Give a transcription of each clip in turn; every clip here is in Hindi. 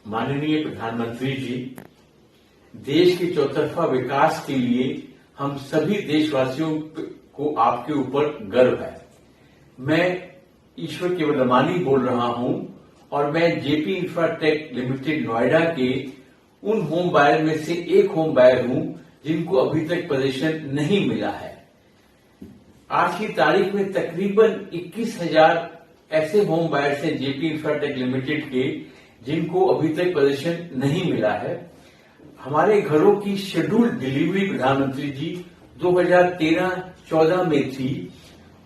माननीय प्रधानमंत्री जी, देश के चौतरफा विकास के लिए हम सभी देशवासियों को आपके ऊपर गर्व है। मैं ईश्वर केवलमानी बोल रहा हूं और मैं जेपी इंफ्राटेक लिमिटेड नोएडा के उन होम बायर में से एक होम बायर हूं जिनको अभी तक पोजीशन नहीं मिला है। आज की तारीख में तकरीबन 21,000 ऐसे होम बायर्स हैं जेपी इंफ्राटेक लिमिटेड के जिनको अभी तक पोजीशन नहीं मिला है। हमारे घरों की शेड्यूल्ड डिलीवरी प्रधानमंत्री जी 2013-14 में थी,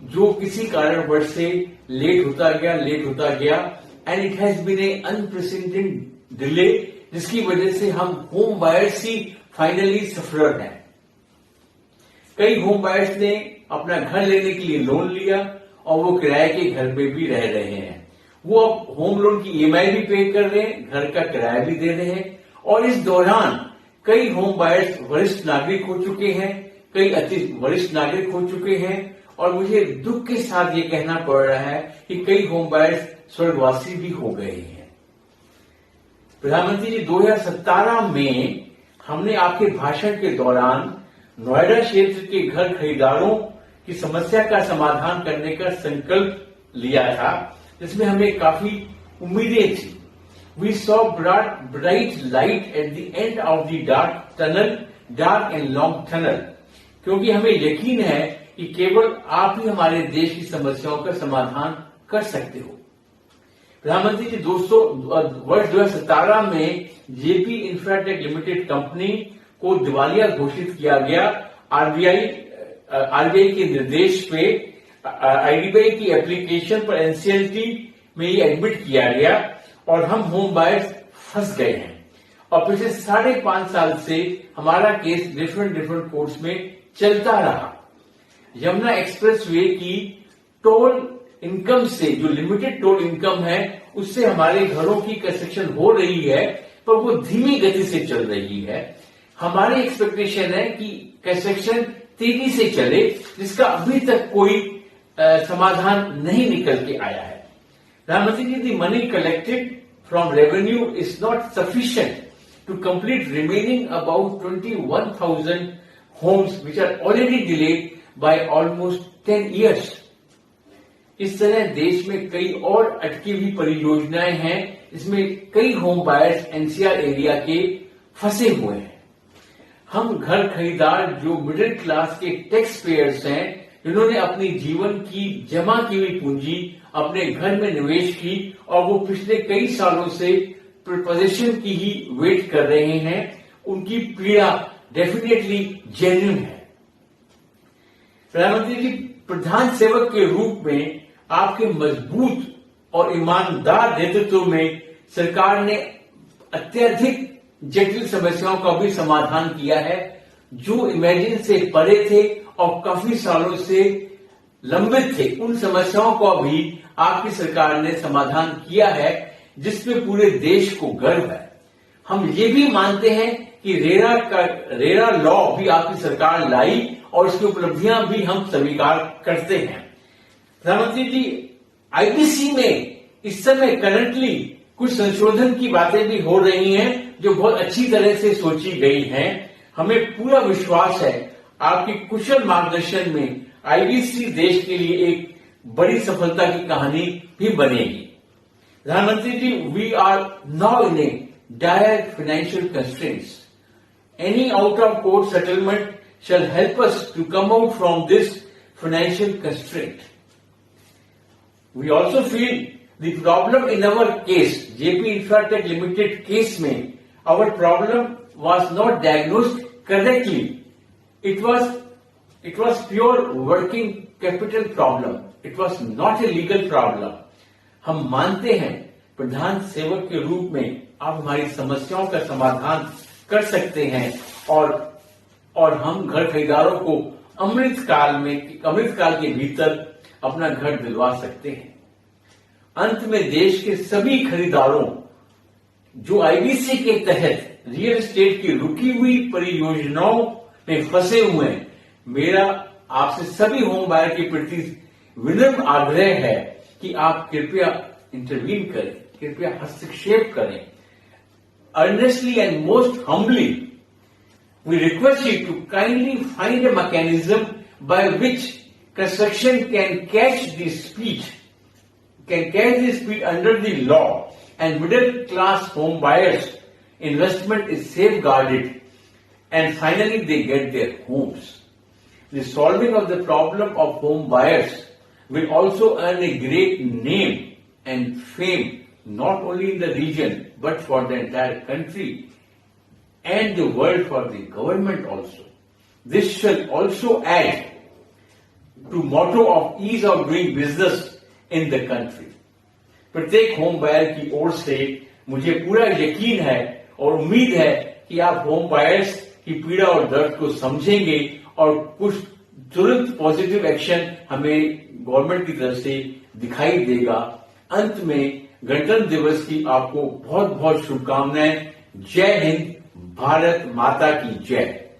जो किसी कारणवश से लेट होता गया and it has been a unprecedented delay, जिसकी वजह से हम होम बायर्स ही फाइनली सफरर हैं। कई होम बायर्स ने अपना घर लेने के लिए लोन लिया और वो किराए के घर में भी रह रहे हैं। वो अब होम लोन की ईएमआई भी पे कर रहे हैं, घर का किराया भी दे रहे हैं और इस दौरान कई होम बायर्स वरिष्ठ नागरिक हो चुके हैं, कई अति वरिष्ठ नागरिक हो चुके हैं और मुझे दुख के साथ ये कहना पड़ रहा है कि कई होम बायर्स स्वर्गवासी भी हो गए हैं। प्रधानमंत्री जी, 2017 में हमने आपके भाषण के दौरान नोएडा क्षेत्र के घर खरीदारों की समस्या का समाधान करने का संकल्प लिया था, जिसमें हमें काफी उम्मीदें थी। We saw bright light at the end of the dark and long tunnel, क्योंकि हमें यकीन है कि केवल आप ही हमारे देश की समस्याओं का समाधान कर सकते हो। प्रधानमंत्री जी, दोस्तों, वर्ष 2017 में जेपी इंफ्राटेक लिमिटेड कंपनी को दिवालिया घोषित किया गया। आरबीआई के निर्देश पे आईडीबीआई की एप्लीकेशन पर एनसीएलटी में ये एडमिट किया गया और हम होम बायर्स फंस गए हैं। और पिछले 5.5 साल से हमारा केस डिफरेंट कोर्ट्स में चलता रहा। यमुना एक्सप्रेस वे की टोल इनकम से, जो लिमिटेड टोल इनकम है, उससे हमारे घरों की कंस्ट्रक्शन हो रही है, पर वो धीमी गति से चल रही है। हमारी एक्सपेक्टेशन है कि कंस्ट्रक्शन तेजी से चले, जिसका अभी तक कोई समाधान नहीं निकल के आया है। प्रधानमंत्री जी, the money collected from revenue is not sufficient to complete remaining about 21,000 homes which are already delayed by almost 10 years. इस तरह देश में कई और अटकी हुई परियोजनाएं हैं, इसमें कई होम बायर्स एनसीआर एरिया के फंसे हुए हैं। हम घर खरीदार जो मिडिल क्लास के टैक्स पेयर्स हैं, जिन्होंने अपनी जीवन की जमा की हुई पूंजी अपने घर में निवेश की और वो पिछले कई सालों से पोजीशन की ही वेट कर रहे हैं, उनकी पीड़ा डेफिनेटली जेन्युइन है। प्रधानमंत्री जी, प्रधान सेवक के रूप में आपके मजबूत और ईमानदार नेतृत्व में सरकार ने अत्यधिक जटिल समस्याओं का भी समाधान किया है, जो इमेजिन से परे थे और काफी सालों से लंबित थे। उन समस्याओं का भी आपकी सरकार ने समाधान किया है, जिसमें पूरे देश को गर्व है। हम ये भी मानते हैं कि रेरा लॉ भी आपकी सरकार लाई और इसकी उपलब्धियां भी हम स्वीकार करते हैं। प्रधानमंत्री जी, आईबीसी में इस समय करंटली कुछ संशोधन की बातें भी हो रही हैं, जो बहुत अच्छी तरह से सोची गई हैं। हमें पूरा विश्वास है आपके कुशल मार्गदर्शन में आईबीसी देश के लिए एक बड़ी सफलता की कहानी भी बनेगी। प्रधानमंत्री जी, we are now in a dire financial constraints. Any out of court settlement shall help us to come out from this financial constraint. We also feel the problem in our case, JP Infratech Limited case में, our problem was not diagnosed correctly. It was pure working capital problem. It was not a legal problem. हम मानते हैं प्रधान सेवक के रूप में आप हमारी समस्याओं का समाधान कर सकते हैं और हम घर खरीदारों को अमृत काल के भीतर अपना घर दिलवा सकते हैं। अंत में देश के सभी खरीदारों जो आईबीसी के तहत रियल एस्टेट की रुकी हुई परियोजनाओं में फंसे हुए हैं, मेरा आपसे सभी होम बायर के प्रति विनम्र आग्रह है कि आप कृपया इंटरवीन करें, कृपया हस्तक्षेप करें। earnestly and most humbly, we request you to kindly find a mechanism by which construction can catch the speed under the law, and middle class home buyers' investment is safeguarded, and finally they get their homes. The solving of the problem of home buyers will also earn a great name and fame, not only in the region but for the entire country and the world, for the government also. This shall also add to motto of ease of doing business in the country. प्रत्येक होम बायर की ओर से मुझे पूरा यकीन है और उम्मीद है कि आप होम बायर्स की पीड़ा और दर्द को समझेंगे और कुछ तुरंत पॉजिटिव एक्शन हमें गवर्नमेंट की तरफ से दिखाई देगा। अंत में गणतंत्र दिवस की आपको बहुत बहुत शुभकामनाएं। जय हिंद, भारत माता की जय।